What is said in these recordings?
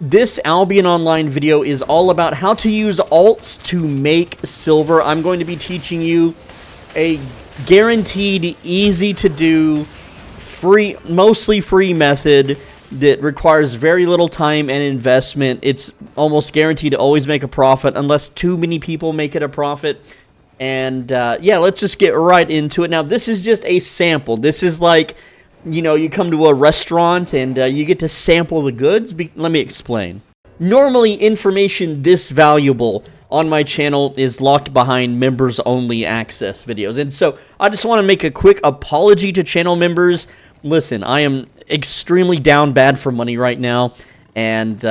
This Albion Online video is all about how to use alts to make silver. I'm going to be teaching you a guaranteed, easy to do, free, mostly free method that requires very little time and investment. It's almost guaranteed to always make a profit unless too many people make it a profit. And yeah, let's just get right into it. Now, this is just a sample. This is like, you know, you come to a restaurant and you get to sample the goods. Let me explain. Normally, information this valuable on my channel is locked behind members-only access videos. And so I just want to make a quick apology to channel members. Listen, I am extremely down bad for money right now, and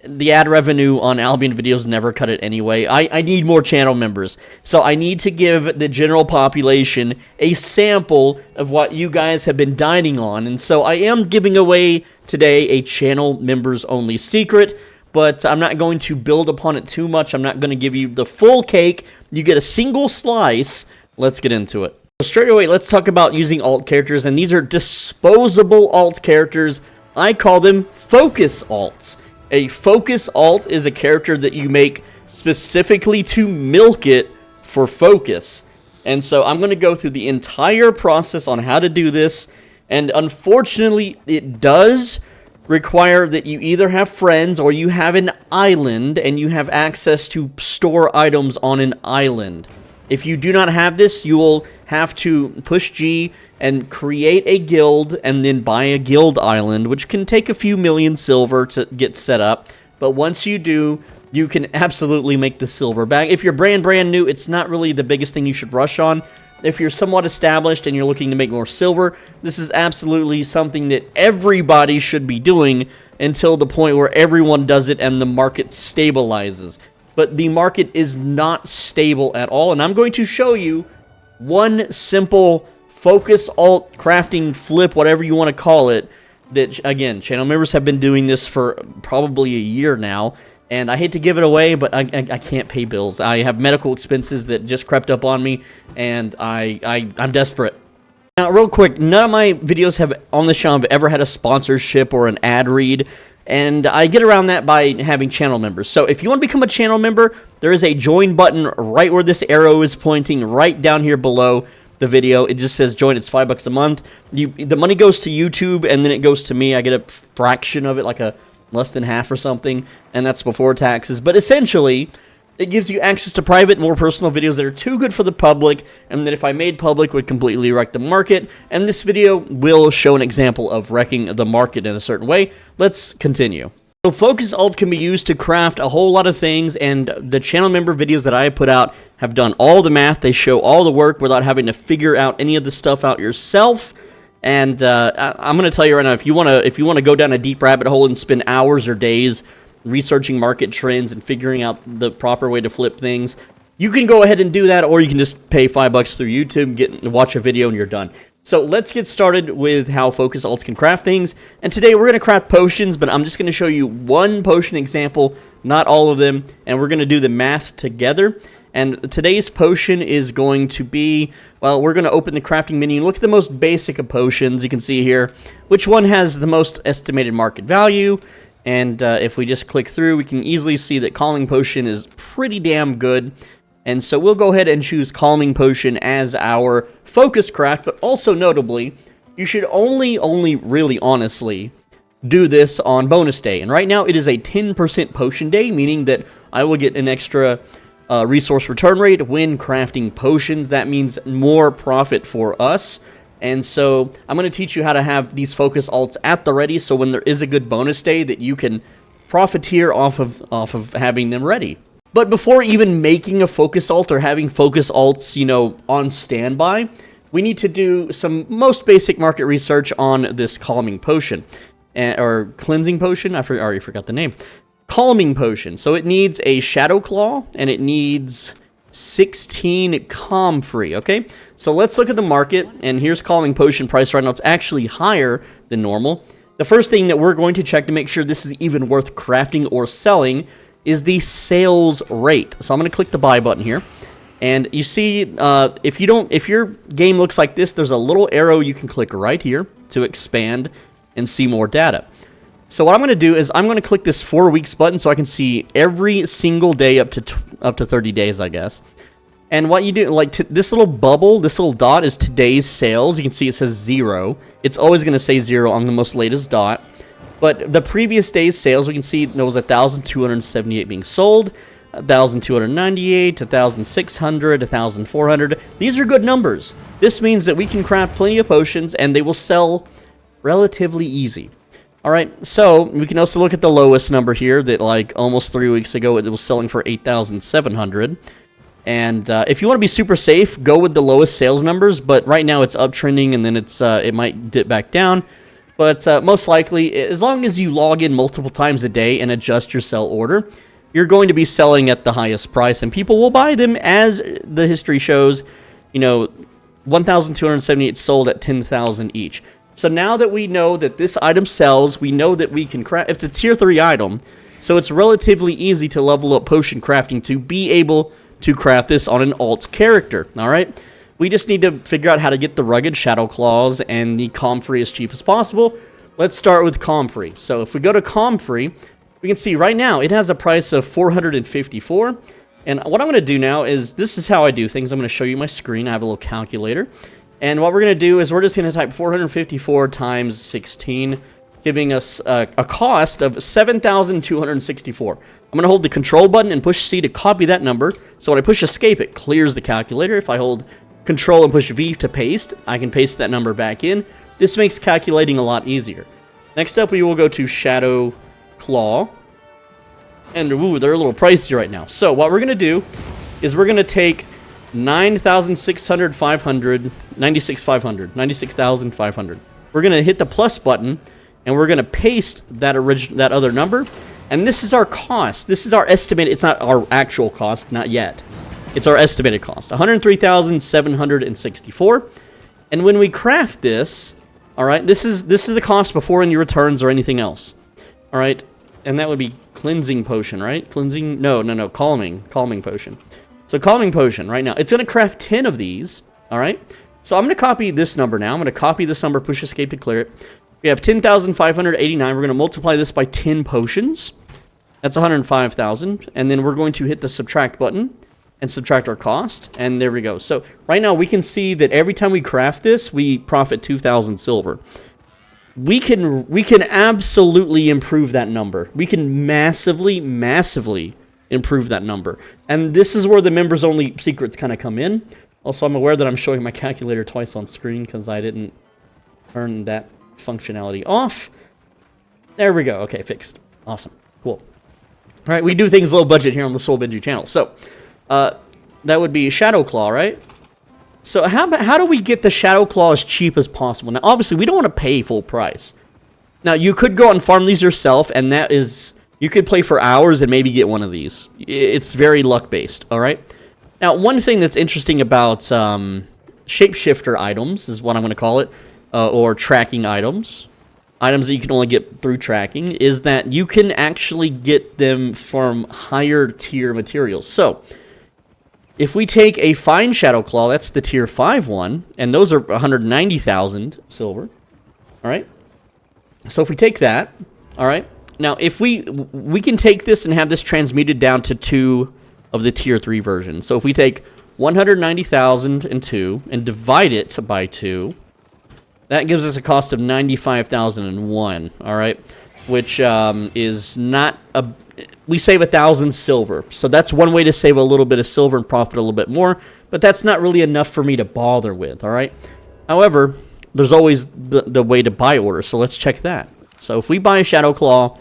the ad revenue on Albion videos never cut it anyway. I need more channel members. So I need to give the general population a sample of what you guys have been dining on. And so I am giving away today a channel members only secret, but I'm not going to build upon it too much. I'm not going to give you the full cake. You get a single slice. Let's get into it. So straight away, let's talk about using alt characters, and these are disposable alt characters. I call them focus alts. A focus alt is a character that you make specifically to milk it for focus. And so I'm going to go through the entire process on how to do this. And unfortunately, it does require that you either have friends or you have an island and you have access to store items on an island. If you do not have this, you will have to push G and create a guild and then buy a guild island, which can take a few million silver to get set up. But once you do, you can absolutely make the silver back. If you're brand new, it's not really the biggest thing you should rush on. If you're somewhat established and you're looking to make more silver, this is absolutely something that everybody should be doing until the point where everyone does it and the market stabilizes. But the market is not stable at all, and I'm going to show you one simple focus alt crafting flip, whatever you want to call it, that, again, channel members have been doing this for probably a year now, and I hate to give it away, but I can't pay bills. I have medical expenses that just crept up on me, and I'm desperate. Now, real quick, none of my videos on the channel have ever had a sponsorship or an ad read, and I get around that by having channel members. So if you want to become a channel member, there is a join button right where this arrow is pointing, right down here below the video. It just says join. It's $5 a month. The money goes to YouTube, and then it goes to me. I get a fraction of it, like a less than half or something, and that's before taxes. But essentially, it gives you access to private, more personal videos that are too good for the public, and that if I made public would completely wreck the market. And this video will show an example of wrecking the market in a certain way. Let's continue. So focus alts can be used to craft a whole lot of things, and the channel member videos that I put out have done all the math. They show all the work without having to figure out any of the stuff out yourself. And I'm going to tell you right now, if you want to go down a deep rabbit hole and spend hours or days researching market trends and figuring out the proper way to flip things, you can go ahead and do that, or you can just pay $5 through YouTube, watch a video, and you're done. So let's get started with how focus alts can craft things. And today we're going to craft potions, but I'm just going to show you one potion example, not all of them, and we're going to do the math together. And today's potion is going to be, well, we're going to open the crafting menu, look at the most basic of potions. You can see here which one has the most estimated market value. And if we just click through, we can easily see that Calming Potion is pretty damn good. And so we'll go ahead and choose Calming Potion as our focus craft, but also notably, you should only really honestly do this on bonus day. And right now it is a 10% potion day, meaning that I will get an extra resource return rate when crafting potions. That means more profit for us. And so I'm going to teach you how to have these focus alts at the ready, so when there is a good bonus day that you can profiteer off of having them ready. But before even making a focus alt or having focus alts, you know, on standby, we need to do some most basic market research on this calming potion, or cleansing potion. I already forgot the name. Calming potion. So it needs a Shadow Claw, and it needs 16 calm free. Okay, so let's look at the market, and here's calming potion price right now. It's actually higher than normal. The first thing that we're going to check to make sure this is even worth crafting or selling is the sales rate. So I'm going to click the buy button here, and you see if your game looks like this, there's a little arrow you can click right here to expand and see more data. So what I'm going to do is I'm going to click this 4 weeks button so I can see every single day up to 30 days, I guess. And what you do, like this little bubble, this little dot is today's sales. You can see it says 0. It's always going to say 0 on the most latest dot. But the previous day's sales, we can see there was 1,278 being sold, 1,298, 1,600, 1,400. These are good numbers. This means that we can craft plenty of potions and they will sell relatively easy. All right, so we can also look at the lowest number here that like almost 3 weeks ago it was selling for 8,700. And if you want to be super safe, go with the lowest sales numbers. But right now it's uptrending and then it might dip back down. But most likely, as long as you log in multiple times a day and adjust your sell order, you're going to be selling at the highest price. And people will buy them, as the history shows. You know, 1,278 sold at 10,000 each. So now that we know that this item sells, we know that we can craft. It's a tier 3 item, so it's relatively easy to level up potion crafting to be able to craft this on an alt character. All right, we just need to figure out how to get the rugged shadow claws and the comfrey as cheap as possible. Let's start with comfrey. So if we go to comfrey, we can see right now it has a price of 454. And what I'm going to do now is, this is how I do things. I'm going to show you my screen. I have a little calculator. And what we're going to do is we're just going to type 454 times 16, giving us a cost of 7,264. I'm going to hold the control button and push C to copy that number. So when I push escape, it clears the calculator. If I hold control and push V to paste, I can paste that number back in. This makes calculating a lot easier. Next up, we will go to Shadow Claw. And ooh, they're a little pricey right now. So what we're going to do is we're going to take 96,500. We're going to hit the plus button, and we're going to paste that other number. And this is our cost. This is our estimate. It's not our actual cost, not yet. It's our estimated cost, 103,764. And when we craft this, all right, this is the cost before any returns or anything else. All right, and that would be cleansing potion, right? Cleansing? No, calming potion. So calming potion right now, it's going to craft 10 of these, all right? So I'm going to copy this number now. I'm going to copy this number, push escape to clear it. We have 10,589. We're going to multiply this by 10 potions. That's 105,000. And then we're going to hit the subtract button and subtract our cost. And there we go. So right now we can see that every time we craft this, we profit 2,000 silver. We can absolutely improve that number. We can massively improve that number. And this is where the members only secrets kind of come in. Also, I'm aware that I'm showing my calculator twice on screen because I didn't turn that functionality off. There we go. Okay, fixed. Awesome. Cool. All right, we do things low budget here on the Soul Benji channel. So, that would be Shadow Claw, right? So how do we get the Shadow Claw as cheap as possible? Now, obviously, we don't want to pay full price. Now, you could go out and farm these yourself, and that is... You could play for hours and maybe get one of these. It's very luck-based, all right? Now, one thing that's interesting about shapeshifter items is what I'm going to call it, or tracking items that you can only get through tracking, is that you can actually get them from higher tier materials. So, if we take a fine Shadow Claw, that's the tier 5 one, and those are 190,000 silver, all right? So if we take that, all right? Now, if we can take this and have this transmuted down to 2 of the tier 3 versions. So if we take 190,002 and divide it by 2, that gives us a cost of 95,001, all right? Which is not a... We save 1,000 silver. So that's one way to save a little bit of silver and profit a little bit more, but that's not really enough for me to bother with, all right? However, there's always the way to buy orders, so let's check that. So if we buy a Shadow Claw,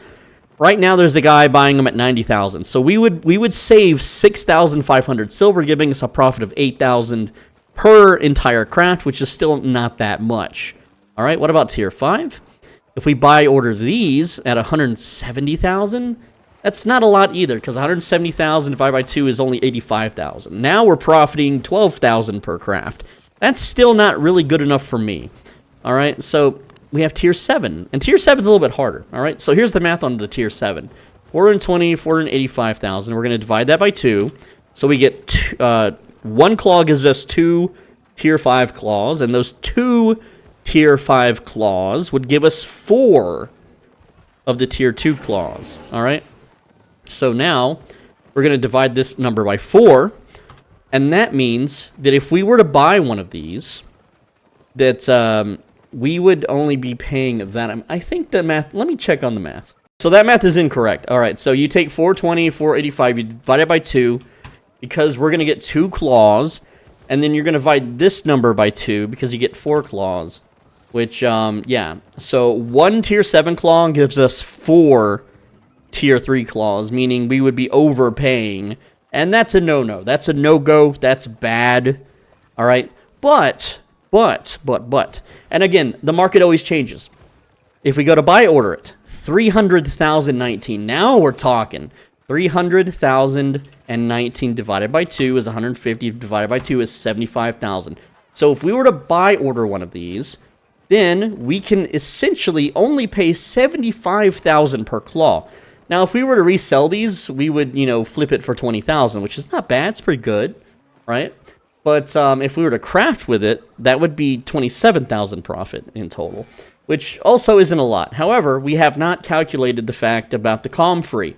right now there's a guy buying them at 90,000. So we would save 6,500 silver, giving us a profit of 8,000 per entire craft, which is still not that much. All right, what about tier 5? If we buy order these at 170,000, that's not a lot either, because 170,000 divided by 2 is only 85,000. Now we're profiting 12,000 per craft. That's still not really good enough for me. All right, so we have tier 7, and tier 7 is a little bit harder. All right, so here's the math on the tier 7. 420, 485,000. We're going to divide that by 2. So we get 1 claw gives us 2 tier 5 claws, and those 2 tier 5 claws would give us 4 of the tier 2 claws. All right. So now we're going to divide this number by 4. And that means that if we were to buy one of these, that we would only be paying that. I think the math, let me check on the math. So that math is incorrect. All right, so you take 420, 485, you divide it by 2, because we're going to get 2 claws, and then you're going to divide this number by 2, because you get 4 claws, which, yeah. So 1 tier 7 claw gives us 4 tier 3 claws, meaning we would be overpaying. And that's a no-no. That's a no-go. That's bad. All right? But. And again, the market always changes. If we go to buy order it, 300,019. Now we're talking. 300,019 divided by 2 is 150. Divided by 2 is 75,000. So if we were to buy order one of these, then we can essentially only pay 75,000 per claw. Now, if we were to resell these, we would, you know, flip it for 20,000, which is not bad. It's pretty good, right? But if we were to craft with it, that would be 27,000 profit in total, which also isn't a lot. However, we have not calculated the fact about the comm free.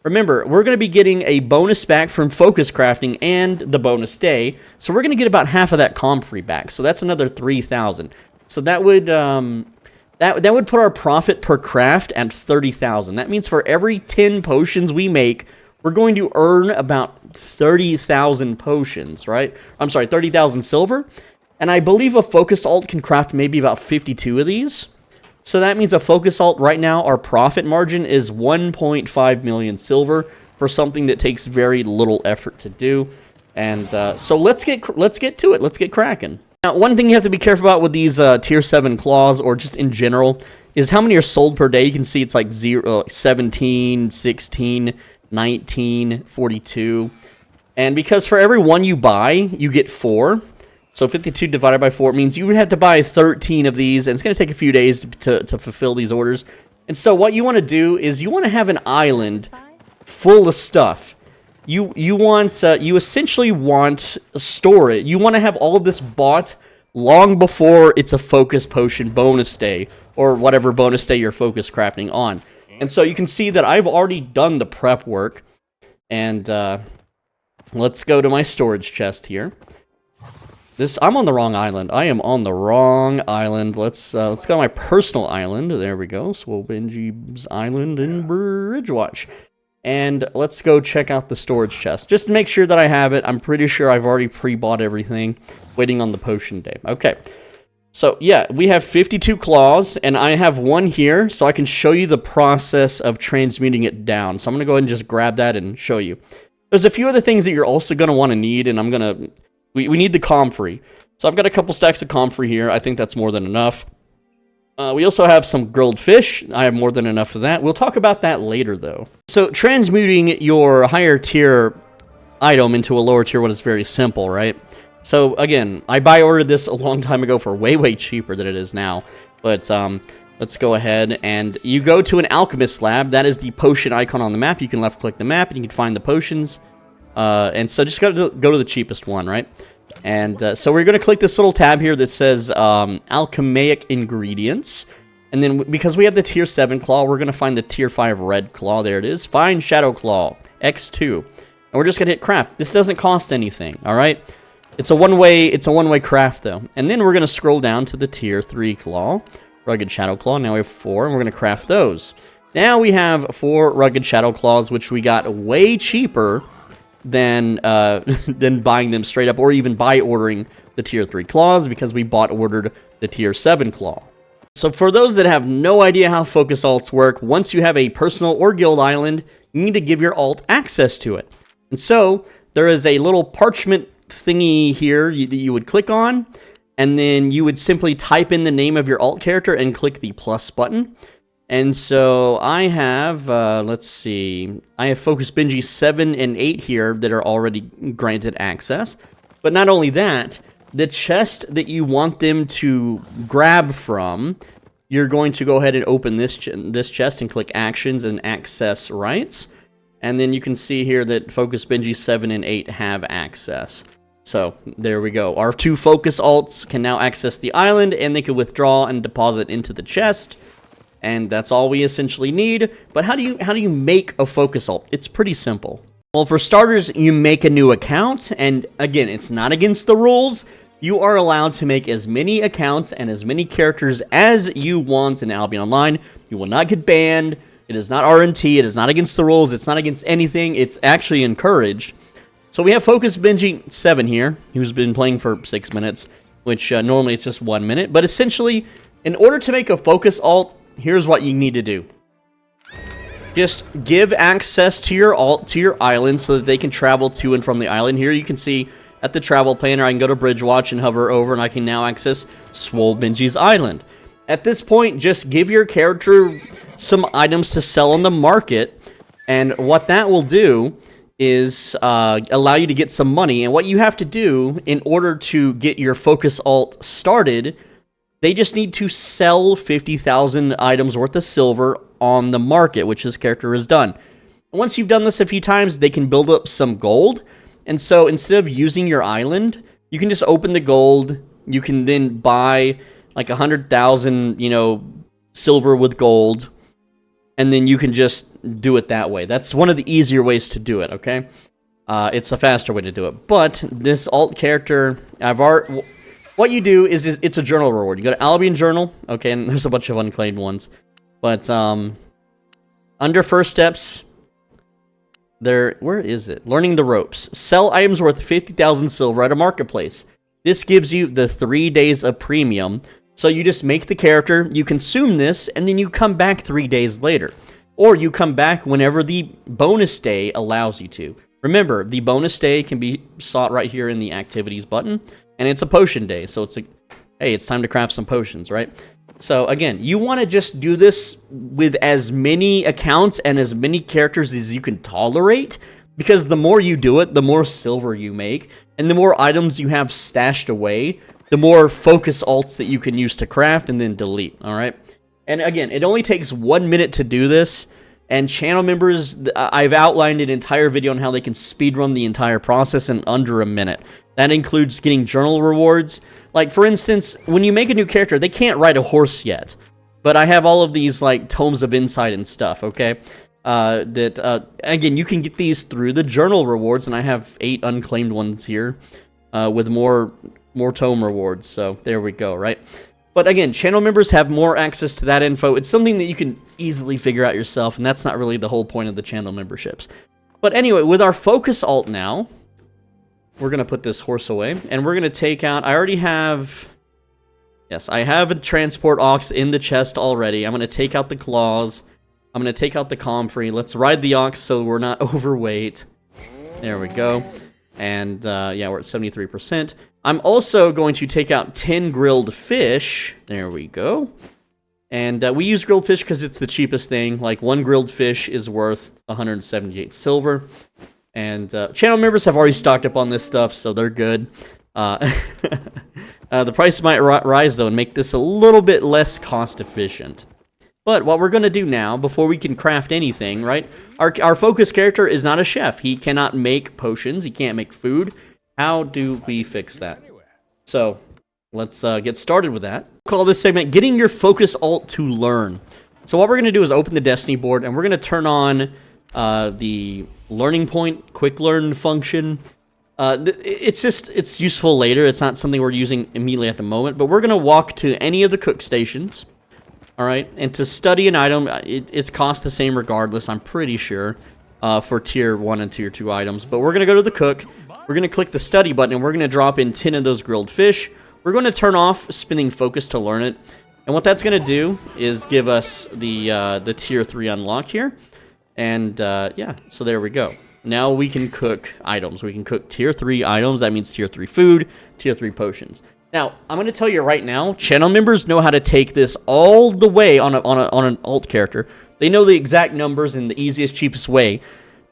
Remember, we're going to be getting a bonus back from focus crafting and the bonus day, so we're going to get about half of that comm free back. So that's another 3,000. So that would that would put our profit per craft at 30,000. That means for every 10 potions we make, we're going to earn about 30,000 potions, right? I'm sorry, 30,000 silver. And I believe a focus alt can craft maybe about 52 of these. So that means a focus alt right now, our profit margin is 1.5 million silver for something that takes very little effort to do. And so let's get to it. Let's get cracking. Now, one thing you have to be careful about with these tier 7 claws, or just in general, is how many are sold per day. You can see it's like 17, 16, 19, 42. And because for every one you buy, you get 4. So 52 divided by 4 means you would have to buy 13 of these, and it's going to take a few days to fulfill these orders. And so what you want to do is you want to have an island full of stuff. You essentially want to store it. You want to have all of this bought long before it's a focus potion bonus day, or whatever bonus day you're focus crafting on. And so you can see that I've already done the prep work. And let's go to my storage chest here. I'm on the wrong island. I am on the wrong island. Let's go to my personal island. There we go. Swobenji's Island in Bridgewatch. And let's go check out the storage chest, just to make sure that I have it. I'm pretty sure I've already pre-bought everything, waiting on the potion day. Okay, so yeah, we have 52 claws, and I have one here, so I can show you the process of transmuting it down. So I'm going to go ahead and just grab that and show you. There's a few other things that you're also going to want to need, and we need the comfrey. So I've got a couple stacks of comfrey here. I think that's more than enough. We also have some grilled fish. I have more than enough of that. We'll talk about that later, though. So transmuting your higher tier item into a lower tier one is very simple, right? So again, I buy ordered this a long time ago for way, way cheaper than it is now. But let's go ahead and you go to an alchemist lab. That is the potion icon on the map. You can left click the map and you can find the potions. And so just go to the cheapest one, right? And so we're going to click this little tab here that says alchemaic ingredients. And then because we have the tier 7 claw, we're going to find the tier 5 red claw. There it is. Find shadow claw X2. And we're just going to hit craft. This doesn't cost anything, all right? It's a one-way craft though. And then we're going to scroll down to the tier 3 claw, rugged shadow claw. Now we have 4 and we're going to craft those. Now we have 4 rugged shadow claws, which we got way cheaper than buying them straight up, or even by ordering the tier 3 claws, because we ordered the tier 7 claw. So for those that have no idea how focus alts work, once you have a personal or guild island, you need to give your alt access to it. And so there is a little parchment thingy here that you would click on, and then you would simply type in the name of your alt character and click the plus button. And so I have, let's see, I have Focus Benji 7 and 8 here that are already granted access. But not only that, the chest that you want them to grab from, you're going to go ahead and open this chest and click Actions and Access Rights. And then you can see here that Focus Benji 7 and 8 have access. So there we go. Our 2 focus alts can now access the island, and they can withdraw and deposit into the chest. and that's all we essentially need. But how do you make a focus alt? It's pretty simple. Well, for starters, you make a new account, and again, it's not against the rules. You are allowed to make as many accounts and as many characters as you want in Albion Online. You will not get banned. It is not RNT. It is not against the rules. It's not against anything. It's actually encouraged. So we have Focus Benji 7 here, who's been playing for 6 minutes, which normally it's just 1 minute. But essentially, in order to make a focus alt, here's what you need to do. Just give access to your alt to your island so that they can travel to and from the island. Here you can see at the travel planner, I can go to Bridge Watch and hover over, and I can now access Swole Benji's island. At this point, just give your character some items to sell on the market, and what that will do is allow you to get some money. And what you have to do in order to get your focus alt started, they just need to sell 50,000 items worth of silver on the market, which this character has done. Once you've done this a few times, they can build up some gold. And so instead of using your island, you can just open the gold. You can then buy like 100,000, silver with gold. And then you can just do it that way. That's one of the easier ways to do it, okay? It's a faster way to do it. But this alt character, what you do is it's a journal reward. You go to Albion Journal, okay, and there's a bunch of unclaimed ones. But under first steps, where is it? Learning the ropes. Sell items worth 50,000 silver at a marketplace. This gives you the 3 days of premium. So you just make the character, you consume this, and then you come back 3 days later. Or you come back whenever the bonus day allows you to. Remember, the bonus day can be sought right here in the activities button. And it's a potion day, so it's hey, it's time to craft some potions, right? So again, you want to just do this with as many accounts and as many characters as you can tolerate, because the more you do it, the more silver you make, and the more items you have stashed away, the more focus alts that you can use to craft and then delete, all right? And again, it only takes 1 minute to do this, and channel members, I've outlined an entire video on how they can speedrun the entire process in under a minute. That includes getting journal rewards. Like, for instance, when you make a new character, they can't ride a horse yet. But I have all of these, like, tomes of insight and stuff, okay? Again, you can get these through the journal rewards, and I have 8 unclaimed ones here with more tome rewards. So, there we go, right? But again, channel members have more access to that info. It's something that you can easily figure out yourself, and that's not really the whole point of the channel memberships. But anyway, with our focus alt now, we're going to put this horse away, and we're going to take out, I have a transport ox in the chest already. I'm going to take out the claws. I'm going to take out the comfrey. Let's ride the ox so we're not overweight. There we go. And, yeah, we're at 73%. I'm also going to take out 10 grilled fish. There we go. And we use grilled fish because it's the cheapest thing. Like, 1 grilled fish is worth 178 silver. And channel members have already stocked up on this stuff, so they're good. The price might rise, though, and make this a little bit less cost-efficient. But what we're going to do now, before we can craft anything, right? Our focus character is not a chef. He cannot make potions. He can't make food. How do we fix that? So, let's get started with that. Call this segment, Getting Your Focus Alt to Learn. So what we're going to do is open the Destiny board, and we're going to turn on the learning point quick learn function. It's useful later. It's not something we're using immediately at the moment, but we're going to walk to any of the cook stations, all right? And to study an item, it's cost the same regardless, I'm pretty sure, for tier 1 and tier 2 items. But we're going to go to the cook. We're going to click the study button, and we're going to drop in 10 of those grilled fish. We're going to turn off spinning focus to learn it. And what that's going to do is give us the tier 3 unlock here. And, yeah, so there we go. Now we can cook items. We can cook tier 3 items. That means tier 3 food, tier 3 potions. Now, I'm going to tell you right now, channel members know how to take this all the way on an alt character. They know the exact numbers in the easiest, cheapest way,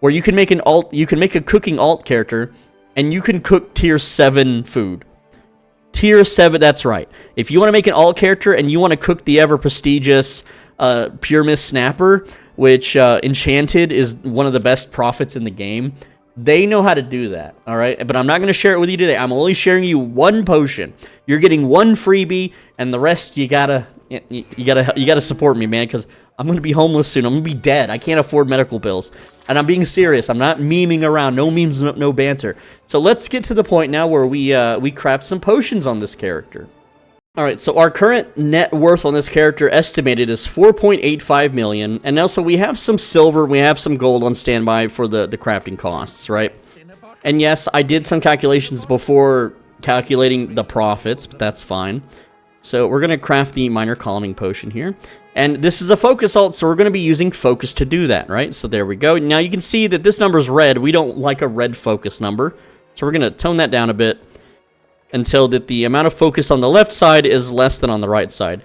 where you can make a cooking alt character, and you can cook tier 7 food. Tier 7, that's right. If you want to make an alt character and you want to cook the ever prestigious Pure Mist Snapper, which Enchanted is one of the best profits in the game, they know how to do that, all right? But I'm not going to share it with you today. I'm only sharing you 1 potion. You're getting 1 freebie, and the rest you gotta You gotta support me, man, because I'm gonna be homeless soon. I'm gonna be dead. I can't afford medical bills. And I'm being serious. I'm not memeing around. No memes, no banter. So let's get to the point now where we craft some potions on this character. All right, so our current net worth on this character estimated is 4.85 million, and also we have some silver, we have some gold on standby for the crafting costs, right? And yes, I did some calculations before calculating the profits, but that's fine. So we're going to craft the minor calming potion here. And this is a focus alt, so we're going to be using focus to do that, right? So there we go. Now you can see that this number's red. We don't like a red focus number. So we're going to tone that down a bit until that the amount of focus on the left side is less than on the right side.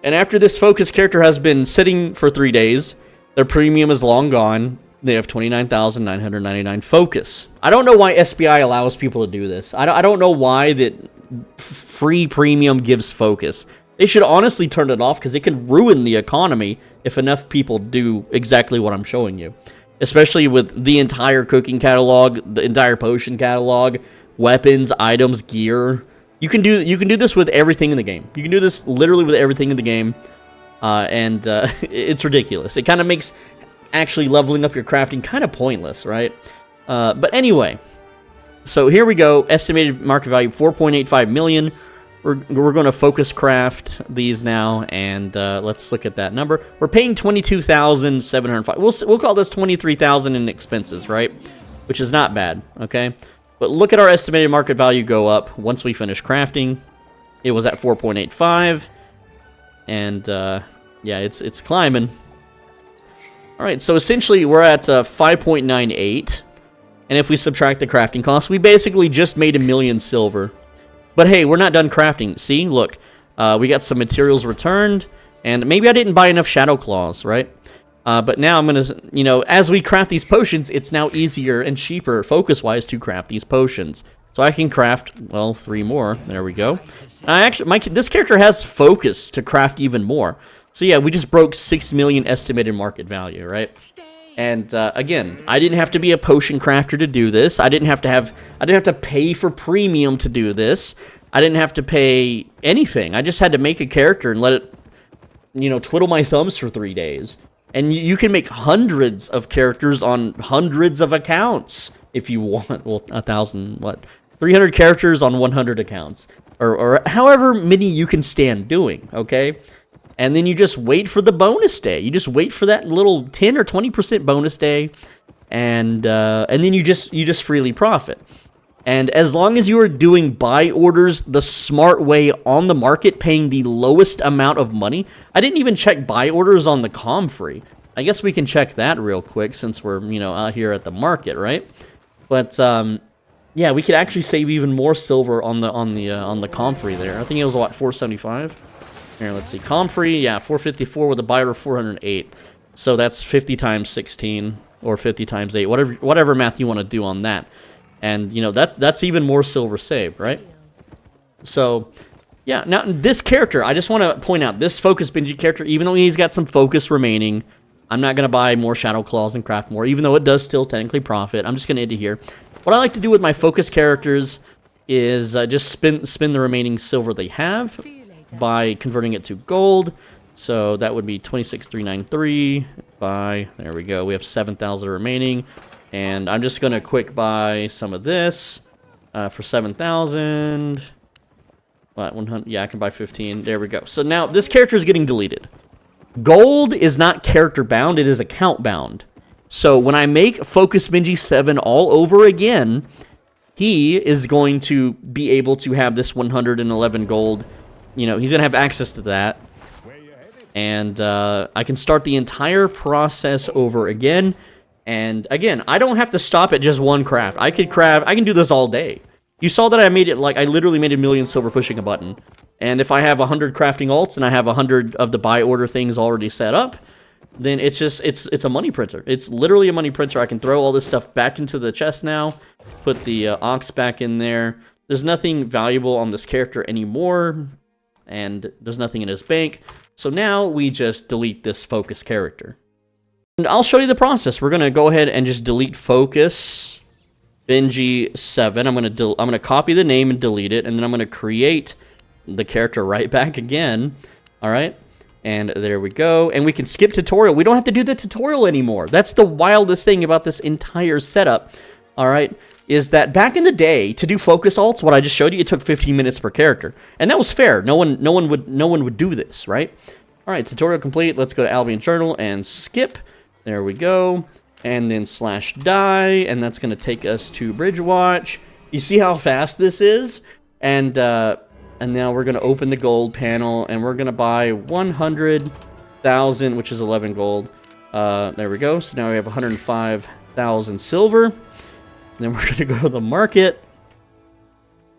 And after this focus character has been sitting for 3 days, their premium is long gone. They have 29,999 focus. I don't know why SBI allows people to do this. I don't know why that free premium gives focus. They should honestly turn it off because it could ruin the economy if enough people do exactly what I'm showing you. Especially with the entire cooking catalog, the entire potion catalog, weapons, items, gear. You can do this with everything in the game. You can do this literally with everything in the game, and it's ridiculous. It kind of makes actually leveling up your crafting kind of pointless, right? But anyway, so here we go. Estimated market value 4.85 million. We're going to focus craft these now, and let's look at that number. We're paying 22,705. We'll call this 23,000 in expenses, right? Which is not bad, okay? But look at our estimated market value go up once we finish crafting. It was at 4.85, and yeah, it's climbing. All right, so essentially we're at 5.98, and if we subtract the crafting costs, we basically just made 1 million silver. But hey, we're not done crafting. See, look, we got some materials returned, and maybe I didn't buy enough shadow claws, right? But now I'm going to, you know, as we craft these potions, it's now easier and cheaper, focus-wise, to craft these potions. So I can craft, well, 3 more. There we go. This character has focus to craft even more. So yeah, we just broke 6 million estimated market value, right? And again, I didn't have to be a potion crafter to do this. I didn't have to pay for premium to do this. I didn't have to pay anything. I just had to make a character and let it, you know, twiddle my thumbs for 3 days. And you can make hundreds of characters on hundreds of accounts if you want. Well, 1,000, what? 300 characters on 100 accounts. Or however many you can stand doing, okay? And then you just wait for the bonus day. You just wait for that little 10 or 20% bonus day. And then you just freely profit. And as long as you are doing buy orders the smart way on the market, paying the lowest amount of money. I didn't even check buy orders on the Comfree. I guess we can check that real quick since we're, you know, out here at the market, right? But yeah, we could actually save even more silver on the Comfree there. I think it was what, 475. Here, let's see. Comfree, yeah, 454 with a buy order of 408. So that's 50 times 16 or 50 times 8, whatever math you want to do on that. And, you know, that's even more silver saved, right? So, yeah. Now, this character, I just want to point out, this Focus Benji character, even though he's got some focus remaining, I'm not going to buy more Shadow Claws and craft more, even though it does still technically profit. I'm just going to end it here. What I like to do with my Focus characters is just spin the remaining silver they have by converting it to gold. So that would be 26,393 by, there we go, we have 7,000 remaining. And I'm just going to quick buy some of this for 7,000. What, 100? Yeah, I can buy 15. There we go. So now this character is getting deleted. Gold is not character bound, it is account bound. So when I make Focus Benji 7 all over again, he is going to be able to have this 111 gold. You know, he's going to have access to that. And I can start the entire process over again. And again, I don't have to stop at just one craft. I can do this all day. You saw that I made it, like, I literally made 1 million silver pushing a button. And if I have 100 crafting alts and I have 100 of the buy order things already set up, then it's just, it's a money printer. It's literally a money printer. I can throw all this stuff back into the chest now, put the ox back in there. There's nothing valuable on this character anymore, and there's nothing in his bank. So now we just delete this Focus character. And I'll show you the process. We're going to go ahead and just delete Focus Benji 7. I'm going to copy the name and delete it, and then I'm going to create the character right back again. All right. And there we go. And we can skip tutorial. We don't have to do the tutorial anymore. That's the wildest thing about this entire setup. All right. Is that back in the day, to do focus alts, what I just showed you, it took 15 minutes per character. And that was fair. No one would do this, right? All right, tutorial complete. Let's go to Albion Journal and skip. There we go. And then /die, and that's going to take us to Bridge Watch. You see how fast this is? And now we're going to open the gold panel, and we're going to buy 100,000, which is 11 gold. There we go. So now we have 105,000 silver. And then we're going to go to the market.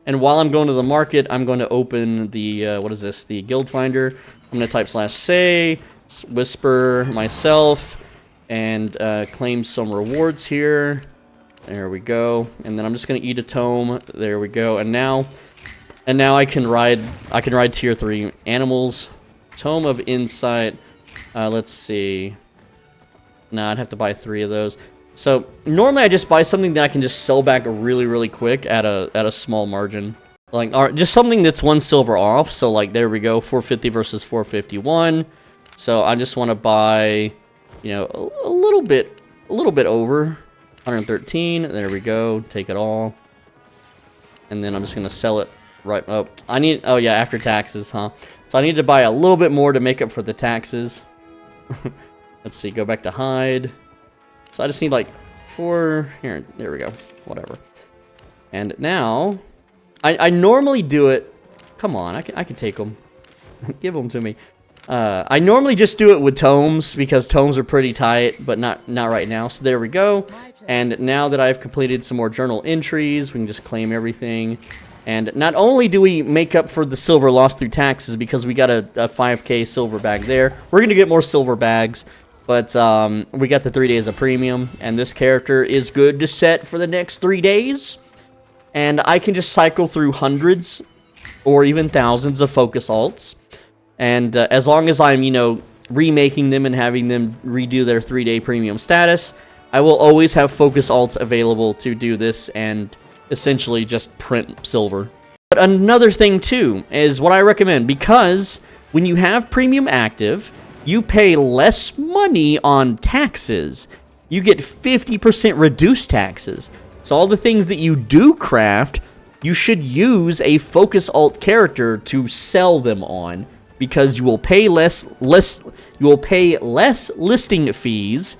And while I'm going to the market, I'm going to open the, what is this? The guild finder. I'm going to type /say, whisper myself, and claim some rewards here. There we go. And then I'm just going to eat a tome. There we go. And now I can ride tier 3 animals. Tome of Insight. Let's see. Nah, I'd have to buy 3 of those. So normally I just buy something that I can just sell back really, really quick at a small margin. Like, just something that's 1 silver off. So like, there we go, 450 versus 451. So I just want to buy, you know, a little bit over 113. There we go. Take it all. And then I'm just gonna sell it right up. Oh yeah, after taxes, huh? So I need to buy a little bit more to make up for the taxes. Let's see. Go back to hide. So I just need like 4 here. There we go. Whatever. And now, I normally do it. Come on, I can take them. Give them to me. I normally just do it with tomes because tomes are pretty tight, but not right now. So there we go. And now that I've completed some more journal entries, we can just claim everything. And not only do we make up for the silver lost through taxes because we got a 5k silver bag there, we're gonna get more silver bags. But we got the 3 days of premium, and this character is good to set for the next 3 days. And I can just cycle through hundreds or even thousands of focus alts. And as long as I'm, you know, remaking them and having them redo their 3-day premium status, I will always have focus alts available to do this and essentially just print silver. But another thing too is what I recommend, because when you have premium active, you pay less money on taxes. You get 50% reduced taxes. So all the things that you do craft, you should use a focus alt character to sell them on, because you will pay less listing fees,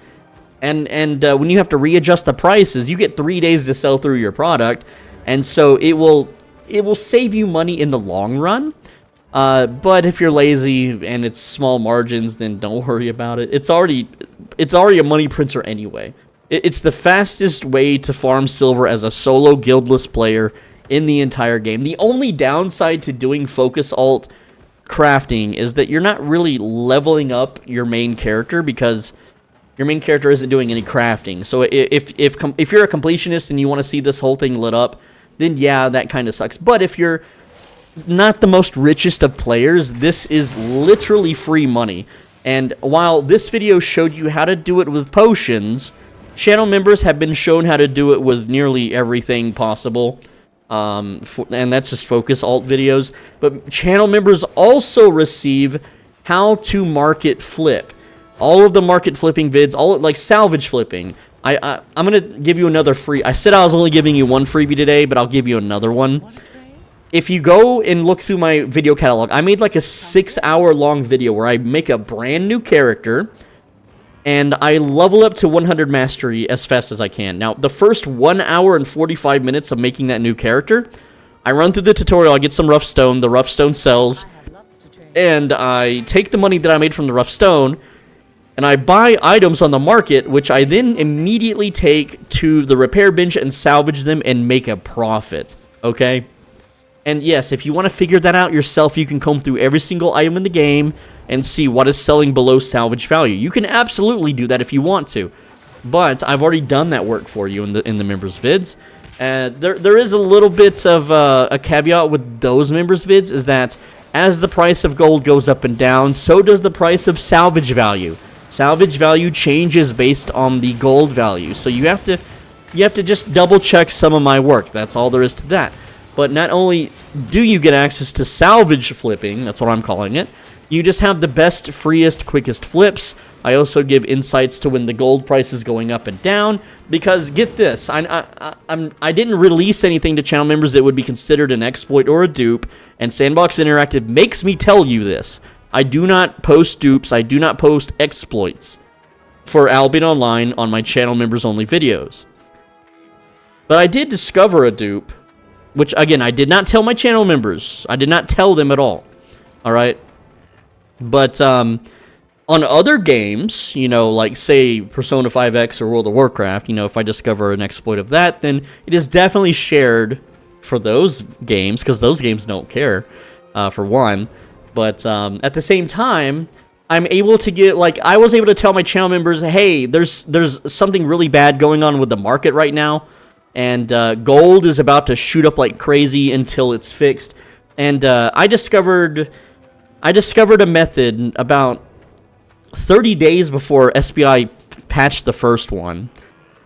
and when you have to readjust the prices, you get 3 days to sell through your product, and so it will save you money in the long run. But if you're lazy and it's small margins, then don't worry about it. It's already a money printer anyway. It's the fastest way to farm silver as a solo guildless player in the entire game. The only downside to doing focus alt crafting is that you're not really leveling up your main character because your main character isn't doing any crafting. So if you're a completionist and you want to see this whole thing lit up, then yeah, that kind of sucks. But if you're not the most richest of players, this is literally free money. And while this video showed you how to do it with potions, channel members have been shown how to do it with nearly everything possible. And that's just focus alt videos. But channel members also receive how to market flip. All of the market flipping vids, all like salvage flipping. I'm gonna give you another free. I said I was only giving you one freebie today, but I'll give you another one. If you go and look through my video catalog, I made like a 6-hour-long video where I make a brand new character and I level up to 100 mastery as fast as I can. Now, the first 1 hour and 45 minutes of making that new character, I run through the tutorial, I get some rough stone, the rough stone sells, and I take the money that I made from the rough stone, and I buy items on the market, which I then immediately take to the repair bench and salvage them and make a profit, okay? And yes, if you want to figure that out yourself, you can comb through every single item in the game and see what is selling below salvage value. You can absolutely do that if you want to, but I've already done that work for you in the members vids. There is a little bit of a caveat with those members vids, is that as the price of gold goes up and down, so does the price of salvage value. Salvage value changes based on the gold value, so you have to just double check some of my work. That's all there is to that. But not only do you get access to salvage flipping, that's what I'm calling it, You just have the best, freest, quickest flips. I also give insights to when the gold price is going up and down, because get this, I didn't release anything to channel members that would be considered an exploit or a dupe, and Sandbox Interactive makes me tell you this. I do not post dupes, I do not post exploits for Albion Online on my channel members only videos. But I did discover a dupe, which again, I did not tell my channel members. I did not tell them at all. Alright? But, on other games, you know, like, say, Persona 5X or World of Warcraft, you know, if I discover an exploit of that, then it is definitely shared for those games, because those games don't care, for one. But, at the same time, I'm able to get, like, I was able to tell my channel members, hey, there's something really bad going on with the market right now, and, gold is about to shoot up like crazy until it's fixed. And, I discovered a method about 30 days before SBI patched the first one.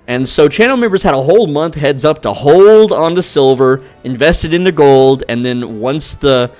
And so channel members had a whole month heads up to hold onto silver, invested into gold, and then once the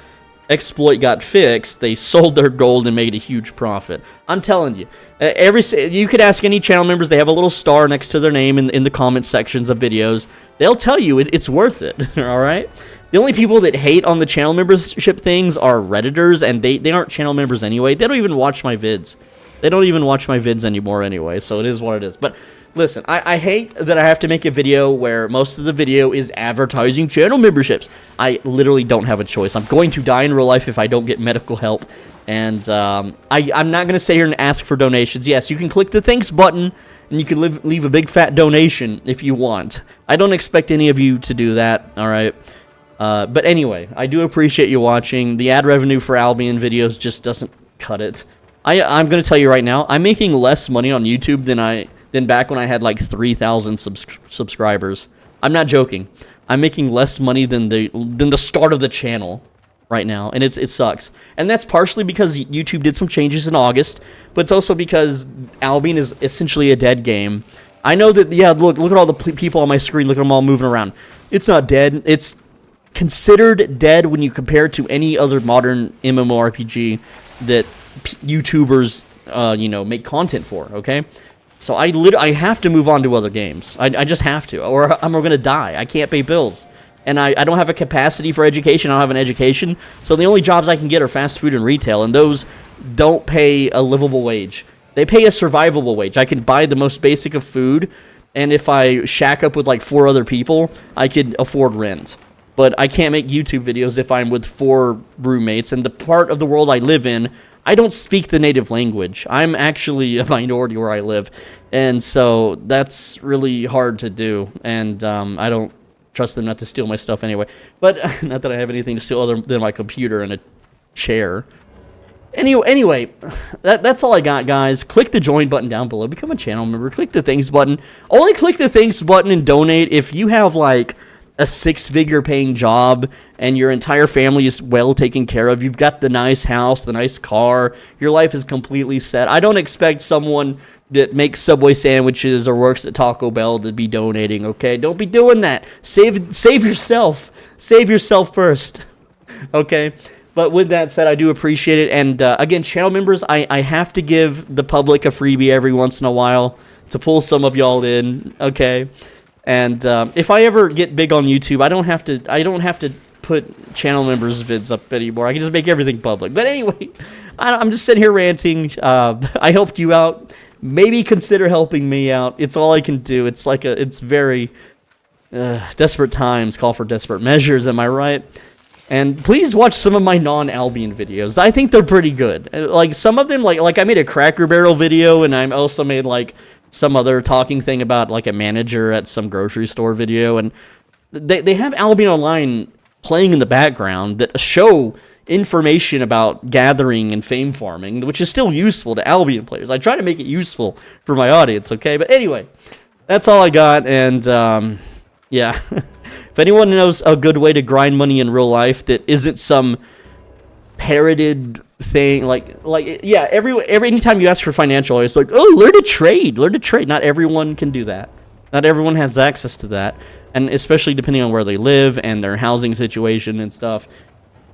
exploit got fixed, they sold their gold and made a huge profit. I'm telling you, you could ask any channel members, they have a little star next to their name in the comment sections of videos. They'll tell you it's worth it, alright? The only people that hate on the channel membership things are Redditors, and they aren't channel members anyway. They don't even watch my vids. They don't even watch my vids anymore anyway, so it is what it is. But listen, I hate that I have to make a video where most of the video is advertising channel memberships. I literally don't have a choice. I'm going to die in real life if I don't get medical help. And I'm not going to sit here and ask for donations. Yes, you can click the thanks button, and you can leave a big fat donation if you want. I don't expect any of you to do that, alright? But anyway, I do appreciate you watching. The ad revenue for Albion videos just doesn't cut it. I'm going to tell you right now, I'm making less money on YouTube than back when I had like 3,000 subscribers. I'm not joking. I'm making less money than the start of the channel right now, and it sucks. And that's partially because YouTube did some changes in August, but it's also because Albion is essentially a dead game. I know that, yeah, look at all the people on my screen, look at them all moving around. It's not dead. It's considered dead when you compare it to any other modern MMORPG that YouTubers, you know, make content for, okay? So I have to move on to other games. I just have to, or I'm going to die. I can't pay bills. And I don't have a capacity for education. I don't have an education. So the only jobs I can get are fast food and retail, and those don't pay a livable wage. They pay a survivable wage. I can buy the most basic of food, and if I shack up with like 4 other people, I could afford rent. But I can't make YouTube videos if I'm with 4 roommates, and the part of the world I live in, I don't speak the native language. I'm actually a minority where I live, and so that's really hard to do, and I don't trust them not to steal my stuff anyway. But not that I have anything to steal other than my computer and a chair. Anyway, that's all I got, guys. Click the join button down below. Become a channel member. Click the thanks button. Only click the thanks button and donate if you have, like, a 6-figure paying job and your entire family is well taken care of. You've got the nice house, the nice car. Your life is completely set. I don't expect someone that makes Subway sandwiches or works at Taco Bell to be donating, okay? Don't be doing that. Save yourself. Save yourself first, okay? But with that said, I do appreciate it. And again, channel members, I have to give the public a freebie every once in a while to pull some of y'all in, okay? And if I ever get big on YouTube, I don't have to put channel members' vids up anymore. I can just make everything public. But anyway, I'm just sitting here ranting. I helped you out. Maybe consider helping me out. It's all I can do. It's very desperate times call for desperate measures. Am I right? And please watch some of my non-Albion videos. I think they're pretty good. Like some of them, like I made a Cracker Barrel video, and I also made like some other talking thing about like a manager at some grocery store video, and they have Albion Online playing in the background that show information about gathering and fame farming, which is still useful to Albion players. I try to make it useful for my audience, okay? But anyway, that's all I got, and yeah. If anyone knows a good way to grind money in real life that isn't some parroted thing, like yeah, anytime you ask for financial, it's like, oh, learn to trade. Not everyone can do that. Not everyone has access to that, and especially depending on where they live and their housing situation and stuff.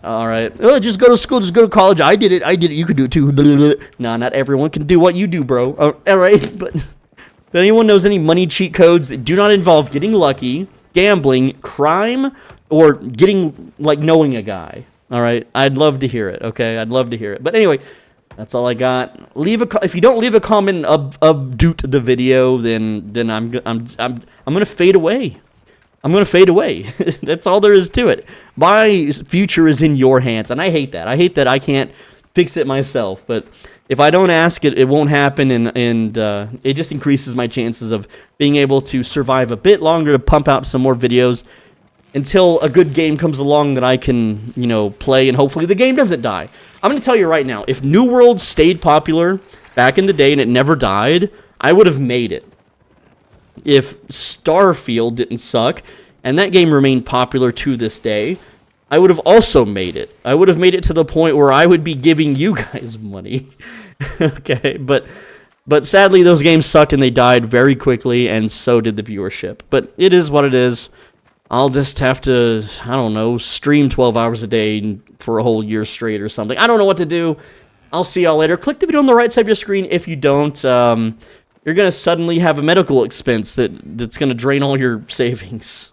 All right. Oh, just go to school. Just go to college. I did it. You could do it too. No, not everyone can do what you do, bro. All right. But if anyone knows any money cheat codes that do not involve getting lucky, gambling, crime, or getting, like, knowing a guy, all right, I'd love to hear it, okay? I'd love to hear it. But anyway, that's all I got. If you don't leave a comment due to the video, then I'm gonna fade away. I'm gonna fade away. That's all there is to it. My future is in your hands, and I hate that. I hate that I can't fix it myself. But if I don't ask it, it won't happen, and it just increases my chances of being able to survive a bit longer to pump out some more videos until a good game comes along that I can, play, and hopefully the game doesn't die. I'm gonna tell you right now, if New World stayed popular back in the day and it never died, I would have made it. If Starfield didn't suck, and that game remained popular to this day, I would have also made it. I would have made it to the point where I would be giving you guys money. Okay, but sadly those games sucked and they died very quickly, and so did the viewership. But it is what it is. I'll just have to, I don't know, stream 12 hours a day for a whole year straight or something. I don't know what to do. I'll see y'all later. Click the video on the right side of your screen. If you don't, you're going to suddenly have a medical expense that's going to drain all your savings.